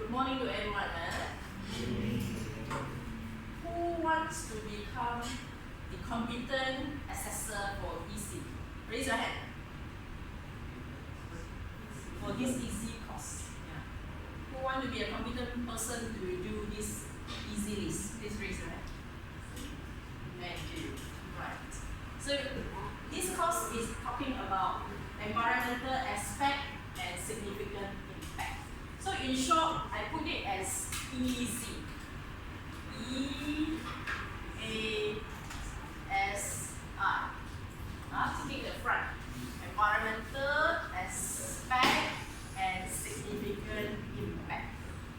Good morning to everyone. Who wants to become the competent assessor for EASI? Raise your hand. For this EASI course. Yeah. Who want to be a competent person to do this EASI list? Please raise your hand. Thank you. Right. So this course is talking about environmental aspect and significant impact. So in short, I put it as EASI. E-A-S-I. Taking the front. Environmental aspect and significant impact.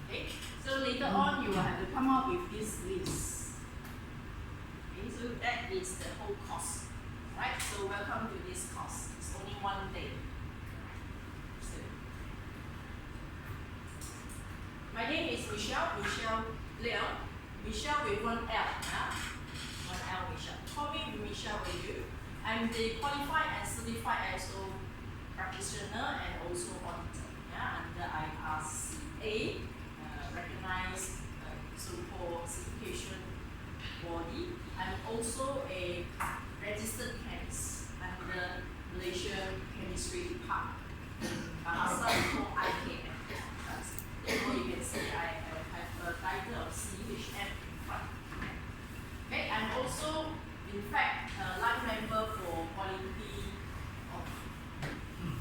Okay. So later on, you will have to come up with this list. Okay. So that is the whole course. Right. So welcome to this course. It's only one day. My name is Michelle Leong. Michelle with one L. One L, Michelle. Call me Michelle with you. I'm the qualified and certified ISO practitioner and also auditor. Under EASI, recognized so-called certification body. I'm also a registered chemist under Malaysia Chemistry Department. Bahasa called IKM. Therefore, you can see I have a title of CHM in front. Okay, I'm also, in fact, a life member for Quality of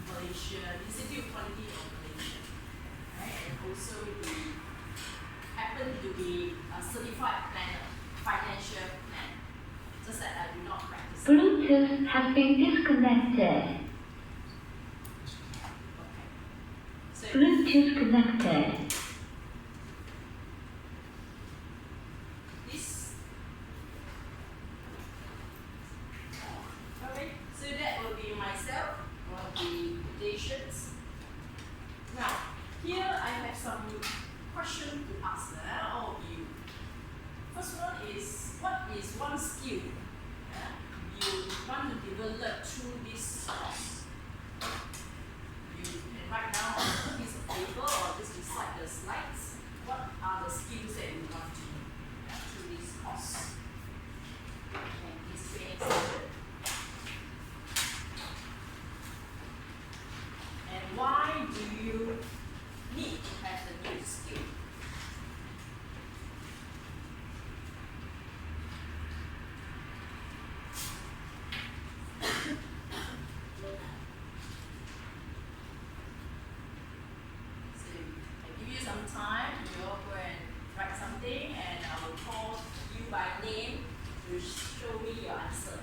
Malaysia, Institute of Quality of Malaysia. Right? And also happen to be a certified planner, financial planner. Just that I do not practice. Bluetooth has been disconnected. Bluetooth connected. This. Okay, so that will be myself, one of the quotations. Now, here I have some questions to ask all of you. First one is, what is one skill you want to develop through this course? You can write down on a piece of paper or just beside the slides. What are the skills that you want to know through this course and this training session? And why do you need to have the new skill? Time, you all go and write something and I will call you by name to show me your answer.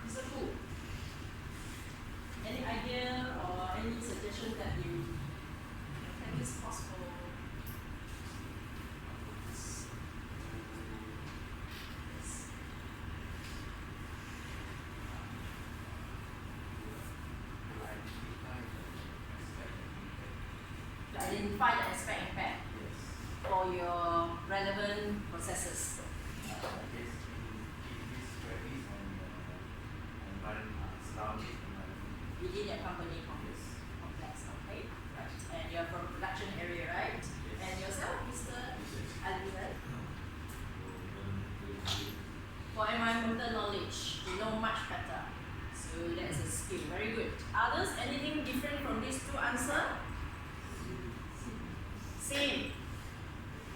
Mr. Fu, any idea or any suggestion that you think is possible? To identify the aspect impact for your relevant processes. Within your company complex, okay? Right. And you're from production area, right? And yourself, Mr. Alvin? For environmental knowledge, you know much better. So that's a skill. Very good. Others, anything different from these two answers? Same.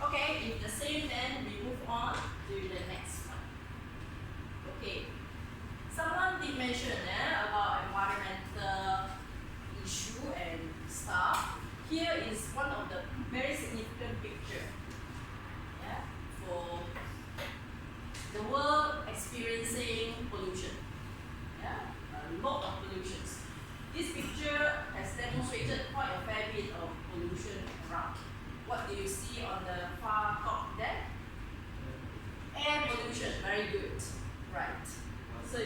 Okay, if the same, then we move on to the next one. Okay. Someone did mention about environmental issue and stuff. Here is one of the very significant picture for the world experiencing pollution. A lot of pollutions. This picture has demonstrated quite a fair bit of pollution around. What do you see on the far top there? Air pollution, very good. Right. So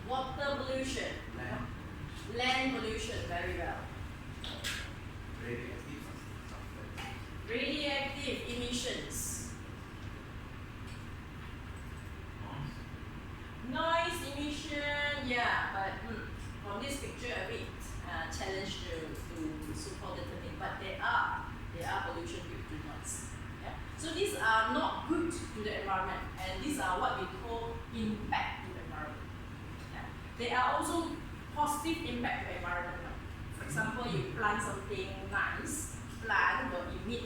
water pollution. Land pollution, very well. Radioactive emissions. Noise emission, yeah, but from this picture a bit challenged to so-called determine, but there are pollution due to noise. Yeah? So these are not good to the environment, and these are what we call impact to the environment. Yeah? There are also positive impact to the environment. For example, you plant something nice, plant will emit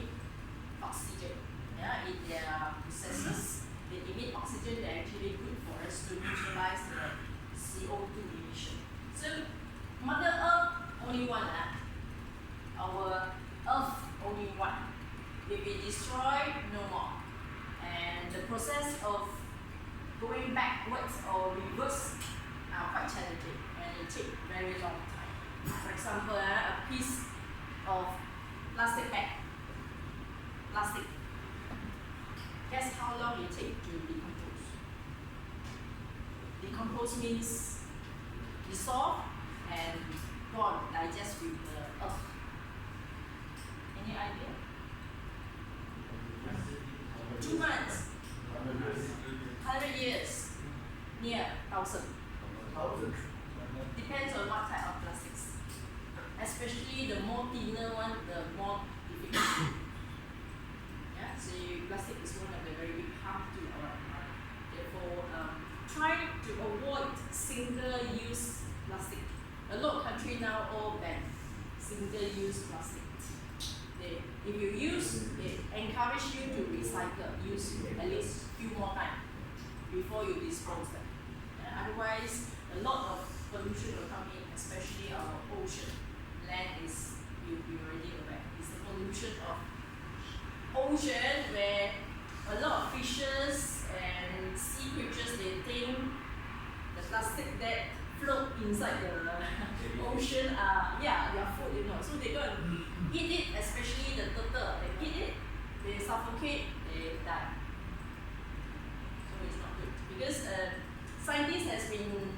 oxygen. Yeah? In their processes, they emit oxygen, they're actually good for us to neutralize the CO2 emission. So Mother Earth only one, our Earth only one. If we destroy, no more. And the process of going backwards or reverse are quite challenging, and it takes very long time. For example, a piece of plastic bag, plastic. Guess how long it takes to decompose? Decompose means dissolve and gone, digest with the earth. Any idea? 2 months, 100 years, near 1,000. Depends on what type of plastics. Especially the more thinner one, the more difficult. Yeah, so plastic is one of the very big harm to our environment. Therefore, try to avoid single-use plastic. A lot of countries now all ban single-use plastic. If you use, they encourage you to recycle, use at least few more times before you dispose them. Otherwise, a lot of pollution will come in, especially our ocean. Land is, you already aware, is the pollution of ocean, where a lot of fishes and sea creatures, they think the plastic that float inside the ocean are, their food, so they go and eat it, especially the turtle. They eat it, they suffocate, they die. So it's not good. Because scientists has been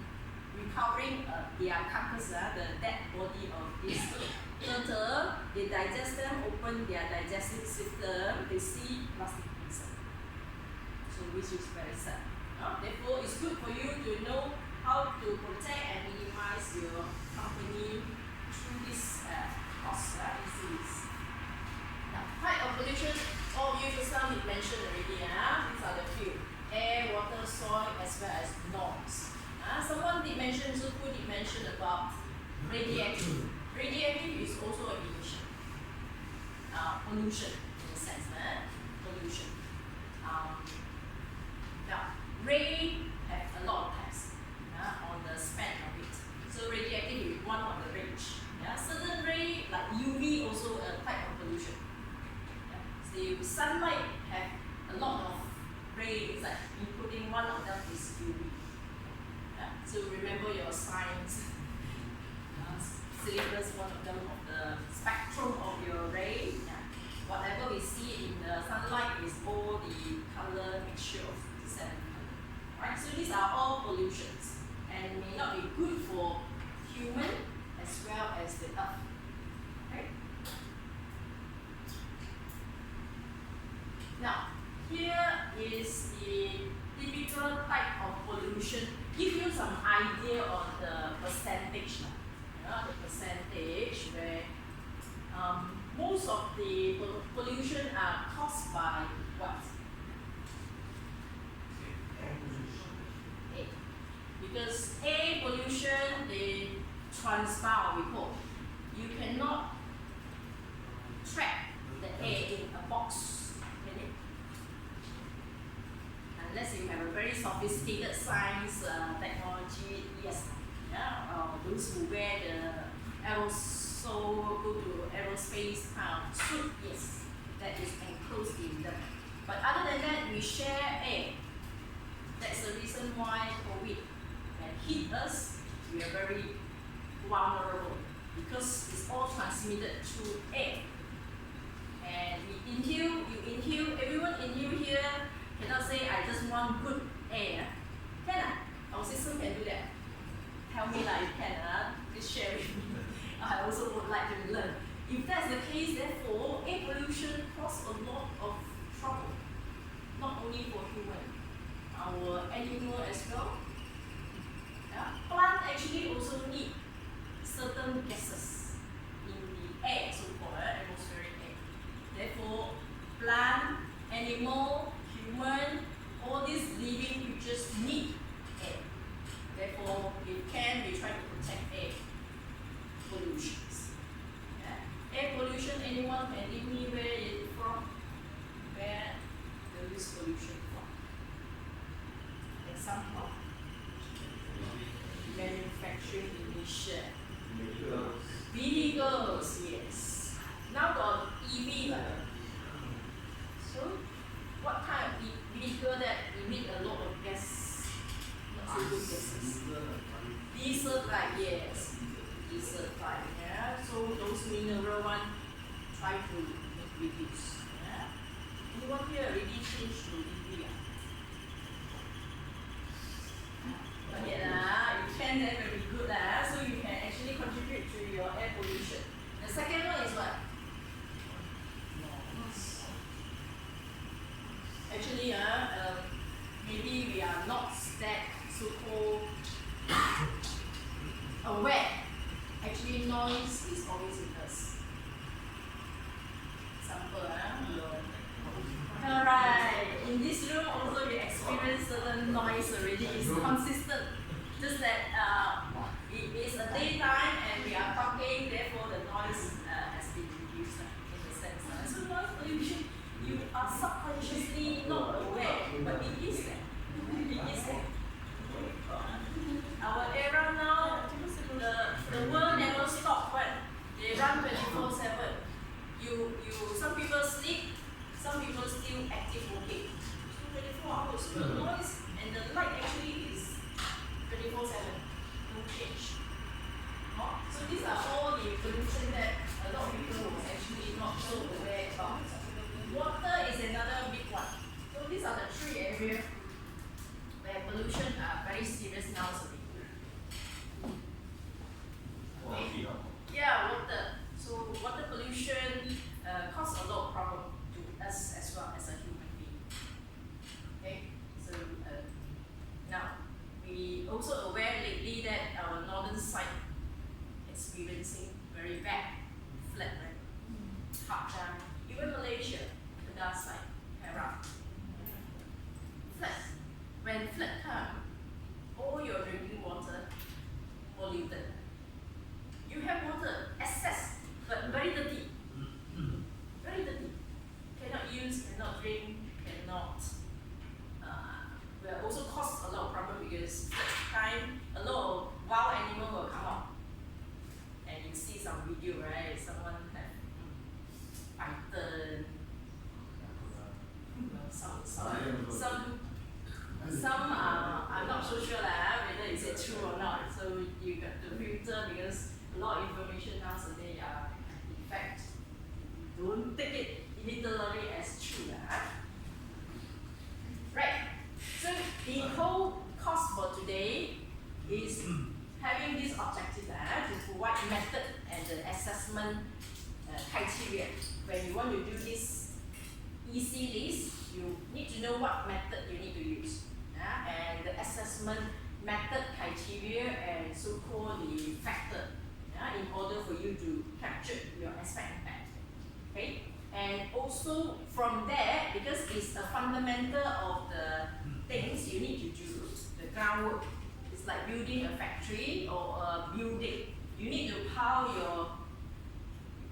recovering their carcass, the dead body of this turtle. They digest them, open their digestive system, they see plastic inside. So which is very sad. Therefore, it's good for you to know how to protect and minimize your company through this cost incidents. Now, type of pollution, all of you just now mentioned already. These are the few: air, water, soil, as well as noise. Someone did mention, Zuku did mention about radioactive. Radioactive is also an emission. Pollution in a sense, pollution. Now, ray have a lot of types on the span of it. So radioactive is one of the range. Certain ray, like UV, also a type of pollution. So sunlight have a lot of rays inside, including one of them is UV. So remember your science syllabus, one of them of the spectrum of your ray. Whatever we see in the sunlight is all the color mixture of 57 colors. Right? So these are all pollutions and may not be good for human as well as the earth. Okay? Now, here is the typical type of pollution. Give you some idea on the percentage. The percentage where most of the pollution are caused by what? Air. Because air pollution, they transfer, we call. You cannot trap the air in a box, can you? Unless you have a very sophisticated science technology, yes. Those who wear the aerosol, go to aerospace suit, yes, that is enclosed in them. But other than that, we share air. That's the reason why COVID can hit us. We are very vulnerable because it's all transmitted through air. And we inhale, you inhale, everyone inhale here cannot say, I just want good air. Can Our system can do that. Tell me like you can. Please share with me. I also would like to learn. If that's the case, therefore, air pollution causes a lot of trouble, not only for human, our animal as well. Yeah? Plant actually also need certain gases in the air, so-called atmospheric air. Therefore, plant, animal, human, all these living creatures need air. Therefore, if can, we try to protect air pollutions. Yeah? Air pollution, anyone can give me where it from? Where there is pollution from? Example. Manufacturing emission. Vehicles, yes. Now got EV. So, what kind of vehicle that emit a lot of gas? Not so good gases. Diesel type, yes. Diesel type, yeah. So those mineral one, try to reduce. Yeah. Anyone here already changed to EV? But yeah, you can, then very good. So you can actually contribute to your air pollution. The second one is what? Actually, maybe we are not that so-called aware. Actually, noise is always with us. Example, Alright, in this room also we experience certain noise already. It's consistent. Just that it is a daytime and we are talking, therefore the noise has been reduced in the sense. So noise pollution, you are subconsciously not aware, but it is there. It is there. Our era now, the world never stops when they run 24/7. Some people sleep, some people still active working. So 24 hours, the noise and the light actually is 24/7. No change. So these are all the pollution that a lot of people was actually not so aware about. Water is another big one. So these are the three areas where pollution are very serious nowadays. Okay. Yeah, water. So water pollution causes a lot of problem to us as well as a human being. Okay. So now we also aware lately that our northern side experiencing very bad flood, right? Hard, even Malaysia, the dark side, Perak. Flood. When flood comes, all your drinking water polluted. You have water, excess, but very dirty. Very dirty. Cannot use, cannot drink, cannot. Will also cause a lot of problem because time a lot of wild animal will come out. And you see some video, right? Someone have python, some I'm not so sure whether is it true or not. So you got to filter because a lot of information nowadays are in fact don't take it literally as true. Right. So the whole course for today is having this objective to provide method and the assessment criteria. When you want to do this EASI list, you need to know what method you need to use. And the assessment method criteria and so-called the factor in order for you to capture your aspect impact. Okay? And also from there, because it's a fundamental of the things you need to do, the groundwork. It's like building a factory or a building. You need to pile your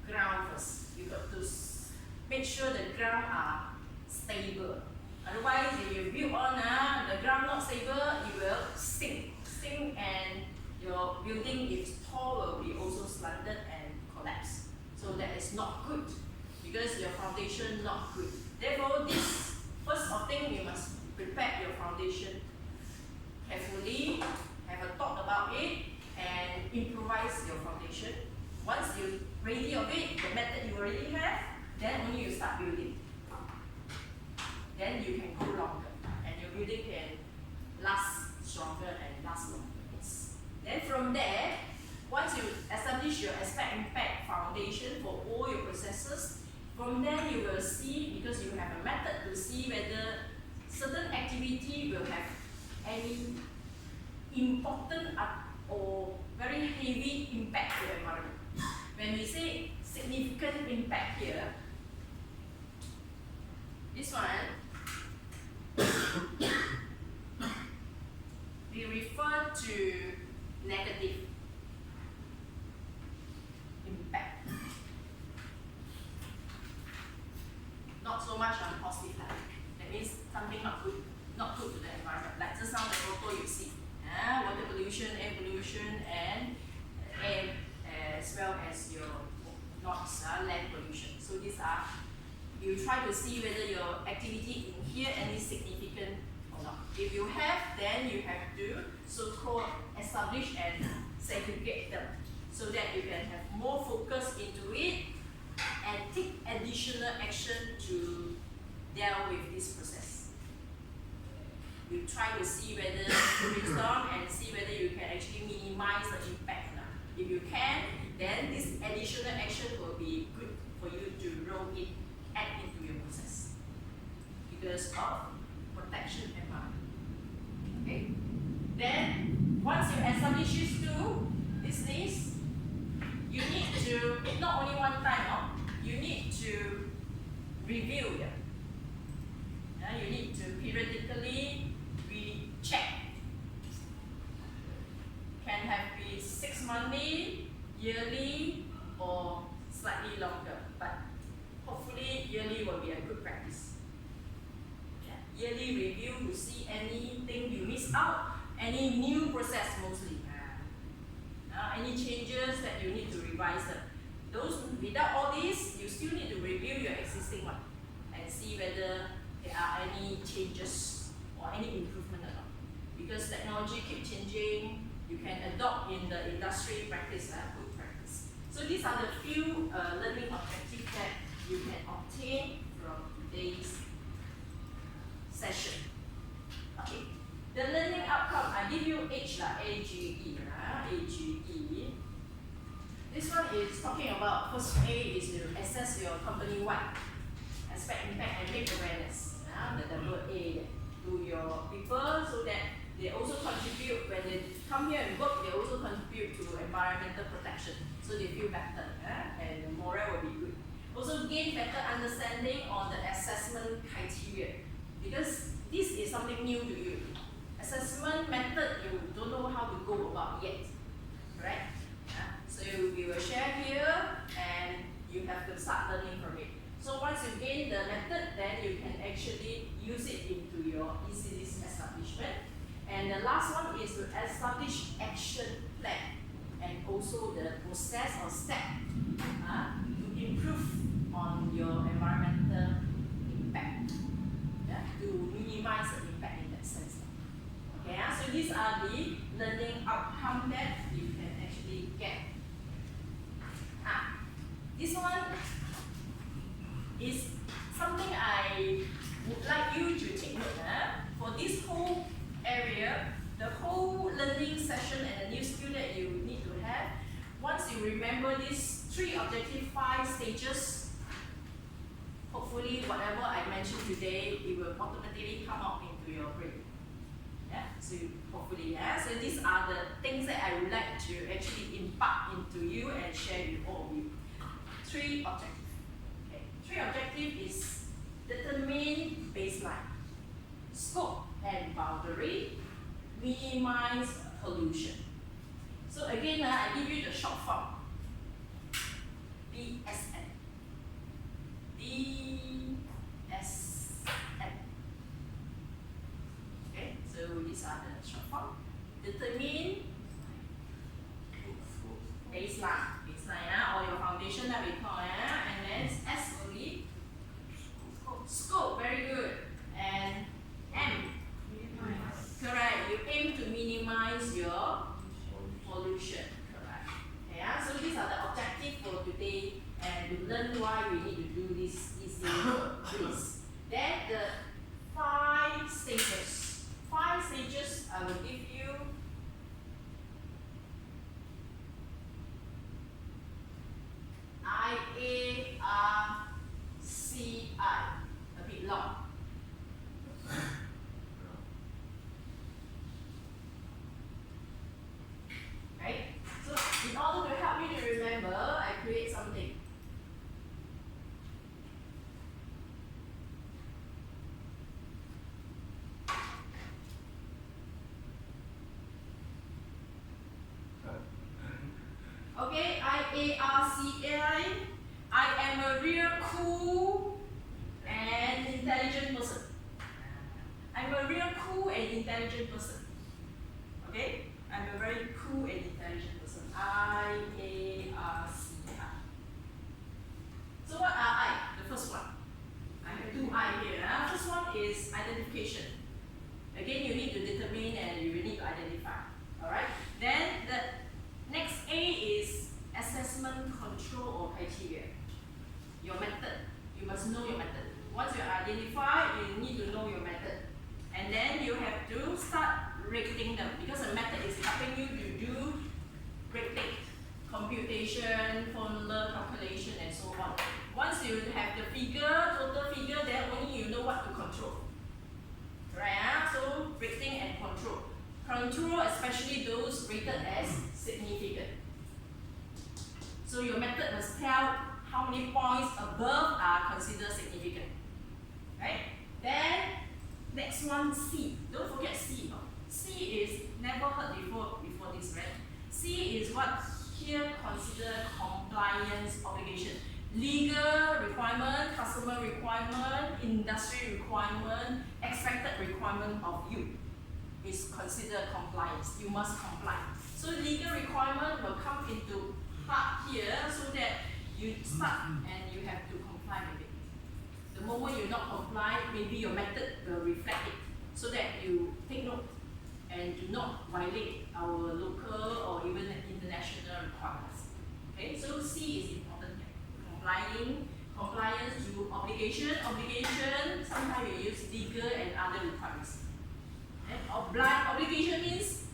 ground first. You got to make sure the ground are stable. Otherwise, if you build on the ground not stable, it will sink. And your building, if tall, will be also slanted and collapse. So that is not good because your foundation not good. Therefore, this first of thing, you must prepare your foundation carefully, have a thought about it, and improvise your foundation. Once you're ready of it, the method you already have, then only you start building. Then you can go longer, and your building can last stronger and last longer. Then from there, once you establish your aspect impact foundation for all your processes. From there, you will see, because you have a method to see whether certain activity will have any important or very heavy impact to the environment. When we say significant impact here, this one, we refer to negative impact. Not so much on positive side. That means something not good to the environment. Like just now the photo you see. Water pollution, air pollution, and air as well as your NOx, land pollution. So these are, you try to see whether your activity in here any significant or not. If you have, then you have to so-called establish and segregate them so that you can have more focus into it and take additional action to deal with this process. You try to see whether brainstorm and see whether you can actually minimize the impact. If you can, then this additional action will be good for you to roll it, add into your process because of protection environment. Okay. Then once you establish these two, you need to, not only one time, you need to review them. You need to periodically recheck. Can have be 6 monthly, yearly, or slightly longer. But hopefully yearly will be a good practice. Yearly review to see anything you miss out, any new process mostly. Any changes that you need to revise them. Those without all these, you still need to review your existing one and see whether there are any changes or any improvement or not. Because technology keeps changing, you can adopt in the industry practice, good practice. So these are the few learning objectives that you can obtain from today's session. Okay. The learning outcome, I give you H, AGE. AGE. This one is talking about, first A is to assess your company-wide aspect, impact, and make awareness. The double A to your people so that they also contribute, when they come here and work, they also contribute to environmental protection. So they feel better and the morale will be good. Also gain better understanding on the assessment criteria because this is something new to you. Assessment method, you don't know how to go about yet, right? So we will share here and you have to start learning from it. So once you gain the method, then you can actually use it into your EASI establishment. And the last one is to establish action plan and also the process or step to improve on your environmental impact, to minimize the impact in that sense. Okay, so these are the learning outcome that you can actually get. This one is something I would like you to take note. For this whole area, the whole learning session and the new skill that you need to have, once you remember these 3 objectives, 5 stages, hopefully whatever I mentioned today, it will automatically come out into your brain. So hopefully, so these are the things that I would like to actually impart into you and share with all of you. 3 objectives. Okay. 3 objectives is determine baseline, scope and boundary, minimize pollution. So again, I give you the short form. BSN. BSN. Okay, so these are the short form. Determine baseline, or your foundation that we call, and then S will be scope, very good, and M. Correct, you aim to minimize your pollution, correct. Okay, so these are the objectives for today, and to learn why we need to do this easy. Then the 5 stages. 5 stages I will give you. intelligent person. Okay? I'm a very cool and intelligent person. IASI. So what are I? The first one. I have two I here. First one is identification. Again, you need to determine and you need to identify. Alright? Then the next A is assessment, control, or criteria. Your method. You must know your method. Once you identify, you need to know your method. And then you have to start rating them because the method is helping you to do rating, computation, formula, calculation, and so on. Once you have the figure, total figure, then only you know what to control. Right? So rating and control. Control, especially those rated as significant. So your method must tell how many points above are considered significant. Right? Then next one, C. Don't forget C. C is never heard before this, right? C is what here considered compliance obligation. Legal requirement, customer requirement, industry requirement, expected requirement of you is considered compliance. You must comply. So legal requirement will come into part here so that you start and you have to comply with it. The moment you not comply, maybe your method will reflect it so that you take note and do not violate our local or even international requirements. Okay, so C is important here. Compliance to obligation. Obligation, sometimes we use legal and other requirements. Okay? Obligation means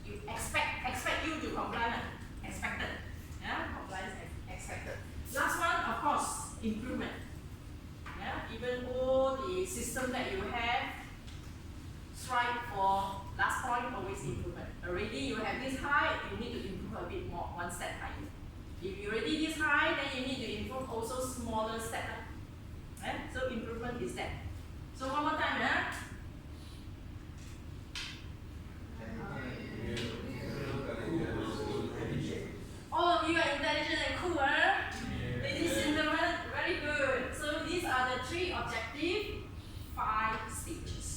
you expect you to comply. Expected. Yeah? Compliance expected. Last one, of course, improvement. Yeah? Even all the system that you have, strive for last point, always improvement. Already you have this high, you need to improve a bit more, one step higher. If you already this high, then you need to improve also smaller step. Right? So improvement is that. So one more time, yeah? All of you are intelligent and cool, huh? Ladies and gentlemen, very good. So these are the 3 objectives, 5 stages.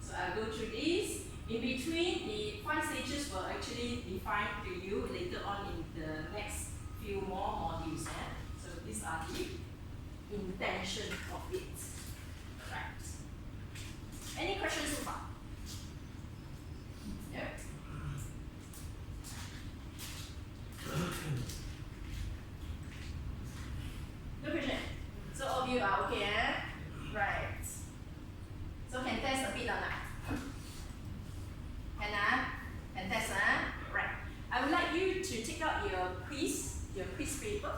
So I'll go through these. In between, the 5 stages will actually define to you later on in the next few more modules. Yeah? So these are the intention of it. Right. Any questions so far? Yep. No question. So all of you are okay, eh? Right. So can test a bit or not? Can test, right. I would like you to take out your quiz paper.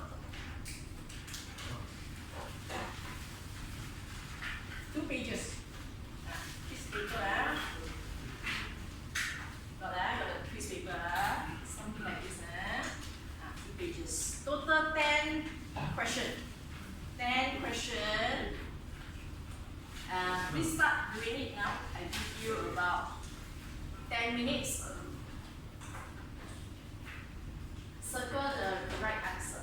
Two pages. Quiz paper, got the quiz paper, something like this, 2 pages. Total 10 question. 10 question. Please start doing it now. I give you about 10 minutes. Circle the right answer.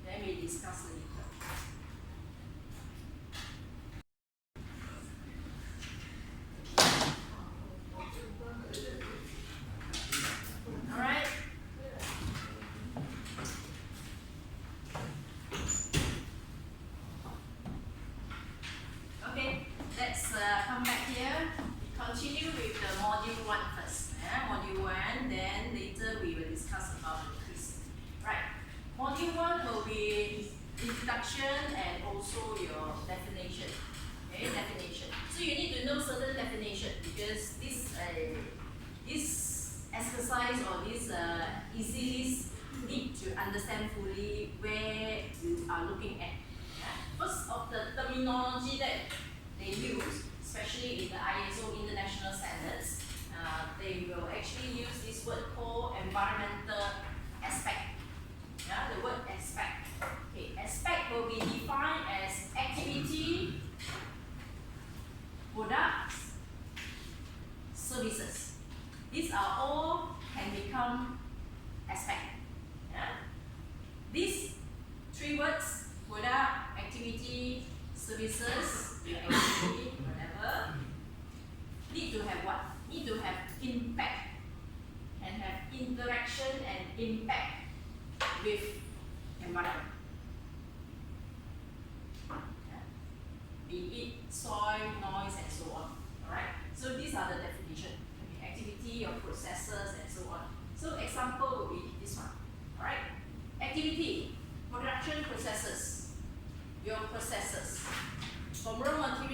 Then we discuss later. Alright. Okay, let's come back here. We continue with the module 1 first. Module 1, then later we will discuss about the quiz. Right. Module 1 will be introduction and also your definition. Okay, definition. So you need to know certain definition because this exercise or this EASI need to understand fully where you are looking at. Yeah? First of the terminology that they use, especially in the ISO international standards, they will actually use this word called environmental aspect. Yeah, the word aspect. Okay, aspect will be defined as activity, products, services. These are all can become aspect. Yeah? These 3 words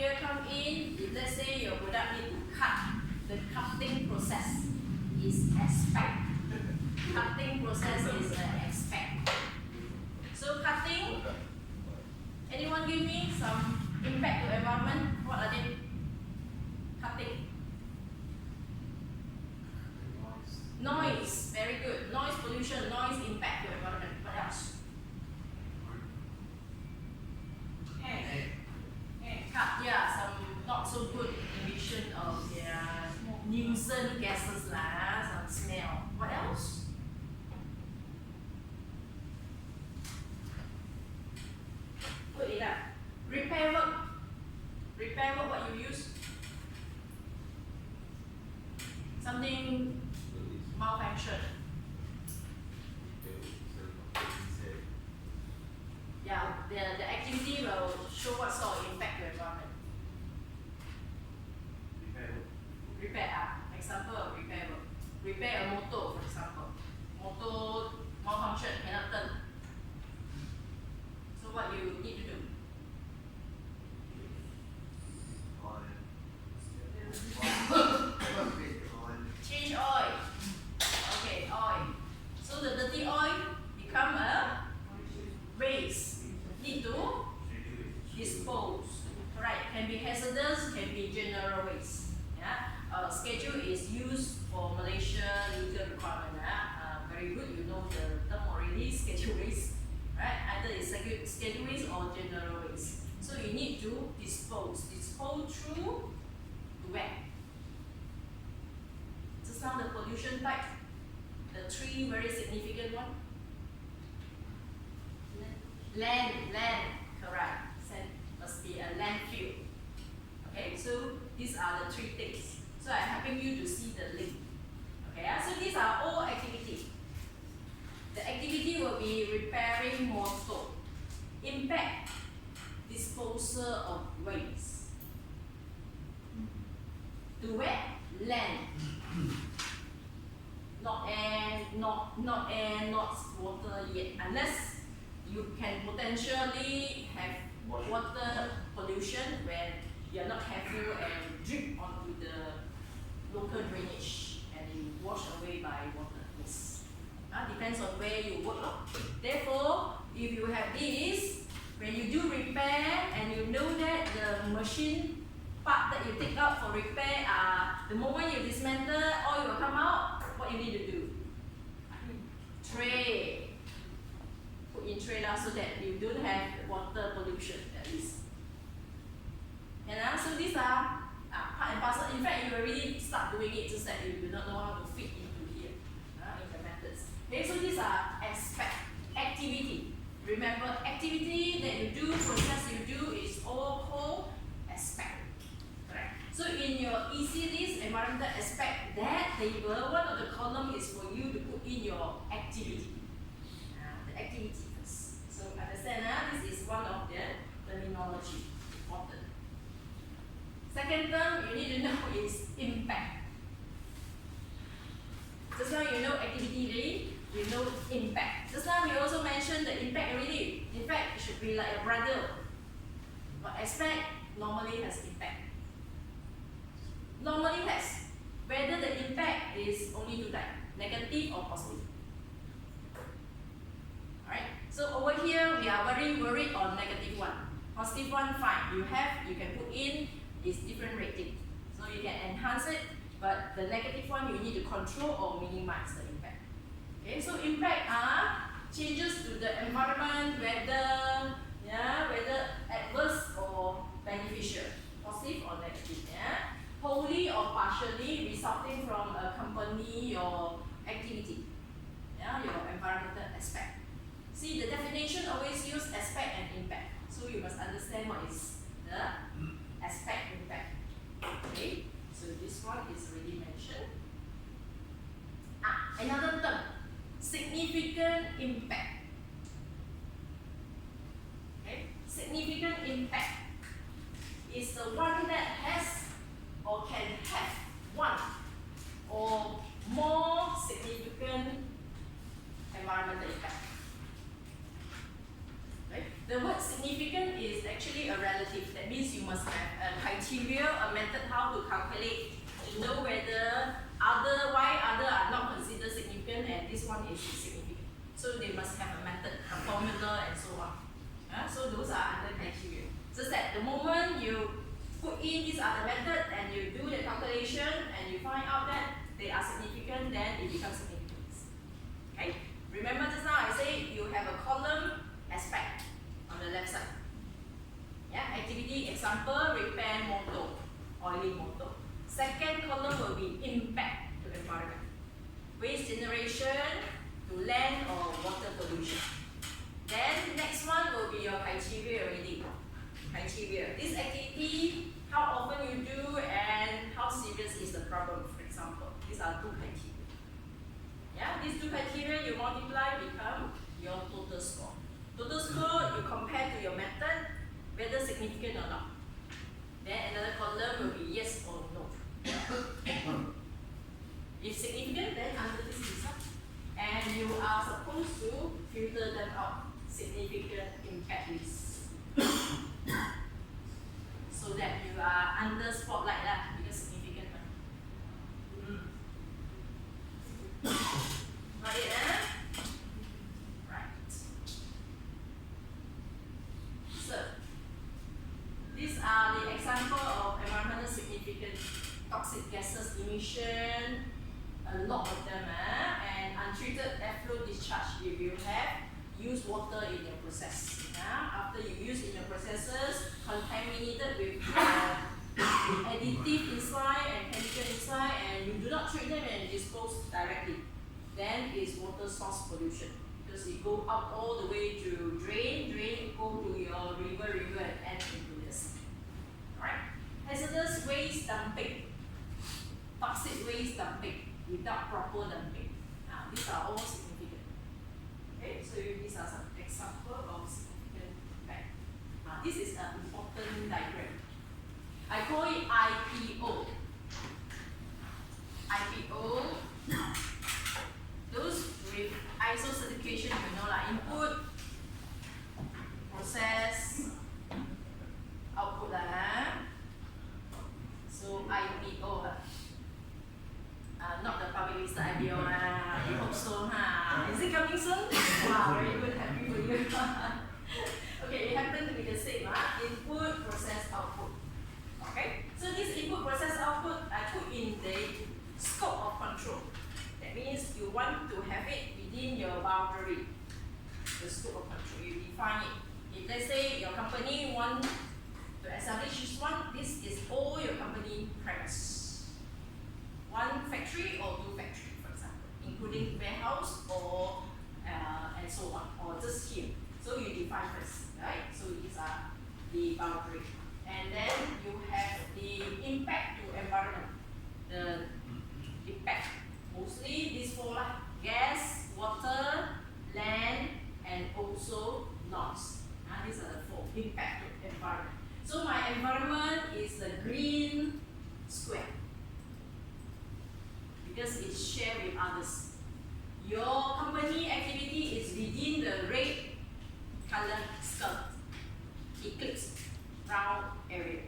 here come in, if let's say your product need to cut, the cutting process is aspect. Cutting process is aspect. So cutting, anyone give me some impact to environment? What are they? Cutting. Noise, very good. Noise pollution, noise impact to environment. What else? Cut, yeah, some not so good emission of their nuisance gases lah, some smell. What else? Put it up. Repair work. Repair work, what you use? Something malfunction. Yeah, the activity will show what sort of impact to environment. Repair, example of repair work. Repair a motor, for example. Motor malfunction, cannot turn. So what you need to do? Change oil. Okay, oil. So the dirty oil become a waste. Need to dispose. Right, can be hazardous, can be general waste. Yeah, schedule is used for Malaysia legal requirement. Very good, you know the term already, schedule waste. Right, either it's schedule waste or general waste. So you need to dispose. Dispose through where? Just now the pollution type, the three very significant one. Land, correct. Must be a landfill. Okay, so these are the three things. So I'm helping you to see the link. Okay, so these are all activity. The activity will be repairing motor, impact, disposal of waste. To where? Land. Not air, not water yet, unless you can potentially have water pollution when you are not careful and drip onto the local drainage and you wash away by water. Yes. Depends on where you work. Therefore, if you have this, when you do repair and you know that the machine part that you take out for repair, the moment you dismantle, oil will come out, what you need to do? Tray. Put in tray so that you don't have water pollution at least. And so these are part and parcel. In fact, you already start doing it, just that you do not know how to fit into here in the methods. Okay, so these are aspect, activity. Remember, activity that you do, process you do is all called aspect. Correct. So in your EASI list, environmental aspect, that table, one of the column is for you to put in your activity. The activity first. So understand, this is one of the terminology important. Second term you need to know is impact. Just now you know activity already, you know impact. Just now we also mentioned the impact already. In fact, it should be like a brother. But aspect normally has impact. Normally has. Whether the impact is only two types, negative or positive. Alright, so over here we are very worried on negative one. Positive one, fine. You can put in is different rating. So you can enhance it, but the negative one you need to control or minimize the impact. Okay, so impact are changes to the environment, whether adverse or beneficial, positive or negative. Wholly or partially resulting from a company or activity. Your environmental aspect. See, the definition always use aspect and impact. So you must understand what is the aspect impact. Okay, so this one is already mentioned. Another term, significant impact. Okay, significant impact is the one that has or can have one or more significant environmental impact. Right? The word significant is actually a relative. That means you must have a criteria, a method how to calculate to know whether why other are not considered significant and this one is significant. So they must have a method, a formula, and so on. So those are under criteria. Just that the moment you put in these other method and you do the calculation and you find out that they are significant, then it becomes significant. Okay? Remember just now I say you have a column aspect on the left side. Yeah, activity example, repair motor, oiling motor. Second column will be impact to environment. Waste generation to land or water pollution. Then next one will be your criteria already. Criteria. This activity, how often you do and how serious is the problem, for example. These are two criteria. Yeah, these two criteria you multiply become your total score. Total score you compare to your method, whether significant or not. Then another column will be yes or no. If significant, then under this result. And you are supposed to filter them out. Significant impact list. So that you are under spotlight lah, because significant. Got it, Right. So, these are the example of environmental significant toxic gases emission, a lot of them, and untreated effluent discharge. If you have use water in your process, after you use in your processes, contaminated with additive inside and chemical inside, and you do not treat them and dispose directly, then it's water source pollution, because it go out all the way to drain, go to your river and end into the sea. Alright? Hazardous waste dumping, toxic waste dumping without proper dumping. These are all significant. Okay, so these are some examples of significant impact. This is an important diagram. I call it IPO. IPO. Those with ISO certification, you know, like input, process, output So IPO. Not the public listed IPO. We hope so. Is it coming soon? Wow, very good. Happy for you. Okay, it happened to be the same. Input, process, output. Okay, so this input, process, output, I put in the scope of control. That means you want to have it within your boundary. The scope of control, you define it. If let's say your company want to establish this one, this is all your company premise. One factory or two factories, for example, including warehouse or and so on, or just here. So you define first, right? So these are the boundary, and then you have the impact to environment. The impact mostly these four: gas, water, land, and also noise. These are the four impact to environment. So my environment is the green square, because it's shared with others. Your company activity is within the red color skirt, eclipse, round area.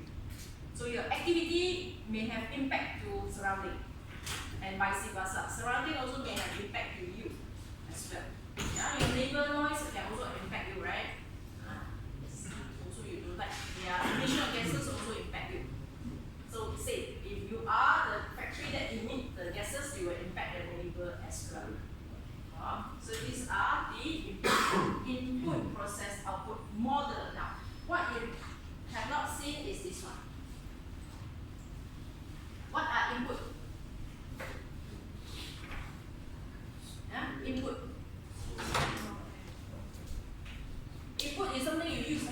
So your activity may have impact to surrounding, and vice versa. Surrounding also may have impact to you as well. Your neighbor noise can also impact you, right? Also you don't like. Emission of gases also impact you. So say, if you are the factory that emit the gases, you will impact the neighbor as well. So these are the input, process, output model. Now, what you have not seen is this one. What are input? Input. Input is something you use.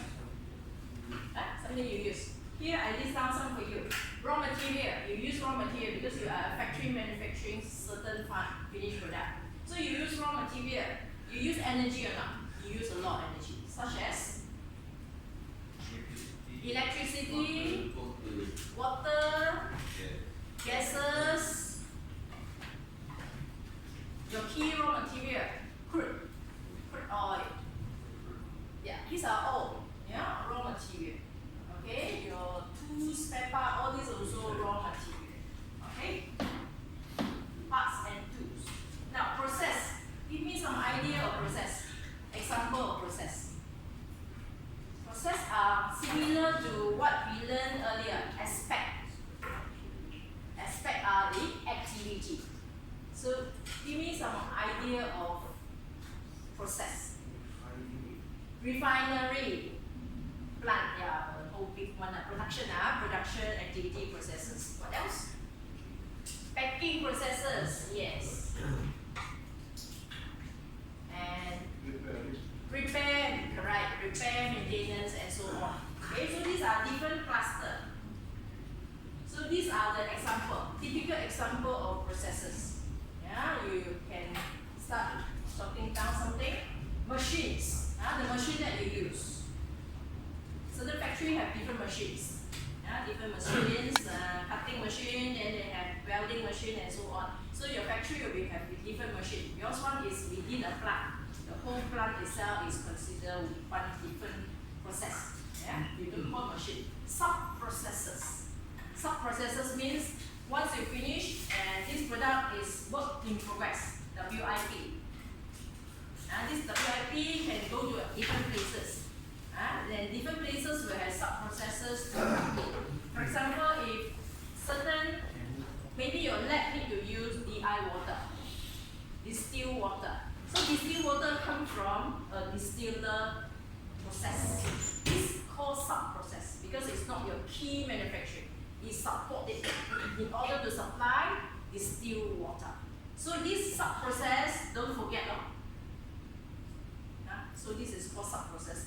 Something you use. Here I list down some for you. Raw material. You use raw material because you are a factory manufacturing certain finished product. So you use raw material. You use energy or not? You use a lot of energy, such as electricity, water, gases. Your key raw material, crude oil. Yeah, these are all raw material. Okay, your tools aspect. Aspect are the activity. So give me some idea of process. Refinery, plant, yeah, the whole big one. Production, production, activity, processes. What else? Packing processes, yes. And repair, correct, repair, maintenance, and so on. Okay, so these are different clusters. So these are the typical example of processes. Yeah, you can start jotting down something. Machines, the machine that you use. So the factory have different machines. Different machines, cutting machine, then they have welding machine and so on. So your factory will have different machine. Yours one is within a plant. The whole plant itself is considered one different process. Yeah, you don't call machine. Sub-processes. Sub-processes means once you finish and this product is work in progress, WIP. This WIP can go to different places. Then different places will have sub-processes. For example, if certain, maybe your lab need to use DI water, distilled water. So distilled water comes from a distiller process. This called sub-process because it's not your key manufacturing. It supports it in order to supply distilled water. So this sub-process, don't forget. So this is called sub-process.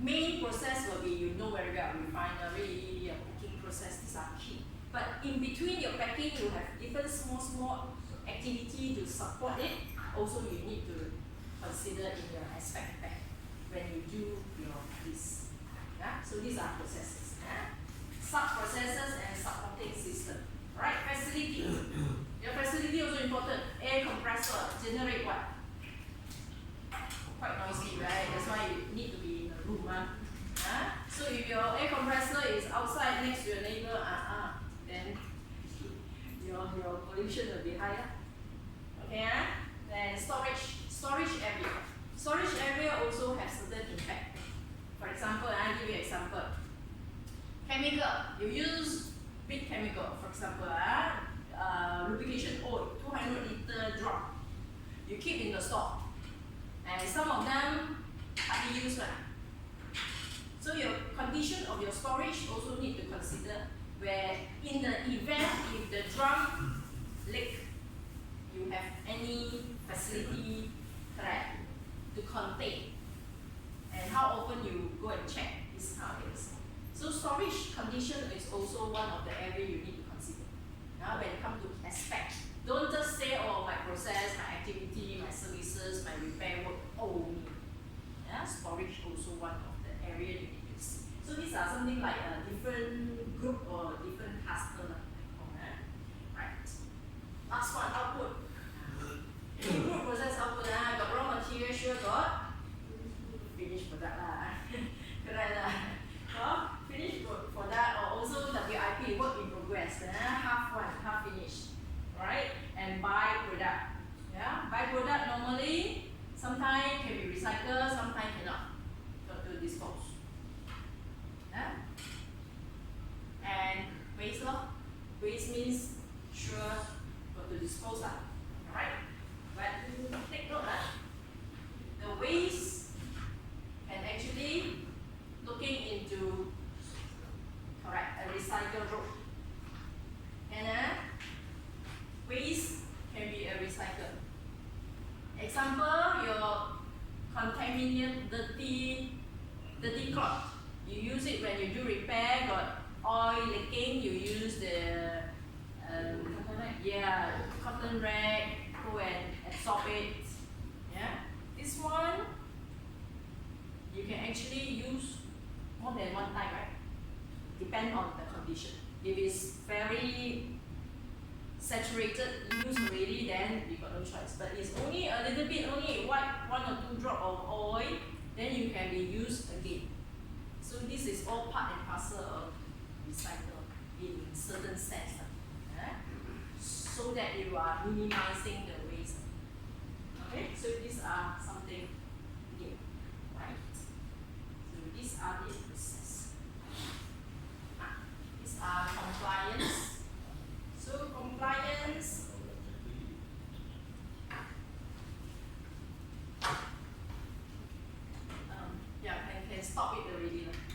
Main process will be, you know very well, refinery, your packing process, these are key. But in between your packing, you have different small activity to support it. Also, you need to consider in your aspect pack when you do your this. So these are processes. Sub-processes and supporting system. Right, facility. Your facility also important. Air compressor, generate what? Quite noisy, right? That's why you need to be in a room. So if your air compressor is outside next to your neighbor, then your pollution will be higher. Okay, then storage area. Storage area also has certain impact. For example, I'll give you an example. Chemical, you use big chemical, for example, lubrication oil, 200 liter drum. You keep in the store. And some of them hardly used. So your condition of your storage also need to consider where in the event if the drum leak, you have any facility to contain. And how often you go and check this kind of things. So storage condition is also one of the areas you need to consider. Now when it comes to aspect, don't just say, oh, my process, my activity, my services, my repair work only. Storage also one of the areas you need to see. So these are something like a different group or different cluster. Right. Last one, output. Group process output, got raw material, sure got finished product. Correct. Finished product or also WIP, work in progress. Half one, half finished. Right? And byproduct. Byproduct normally sometimes can be recycled, sometimes cannot. Got to dispose. And waste. Waste means sure got to dispose. Right? But take note the waste can actually looking into a recycle route. And waste can be a recycle. Example, your contaminated dirty cloth. You use it when you do repair, got oil leaking, you use the cotton rag, go and absorb it. This one you can actually use more than one time, right? Depend on the condition. If it's very saturated, used already, then you got no choice. But it's only a little bit, only one or two drop of oil, then you can be used again. So this is all part and parcel of recycle in certain sense. So that you are minimizing the waste. Okay, so these are something new, right? So these are the process. stop it already lah.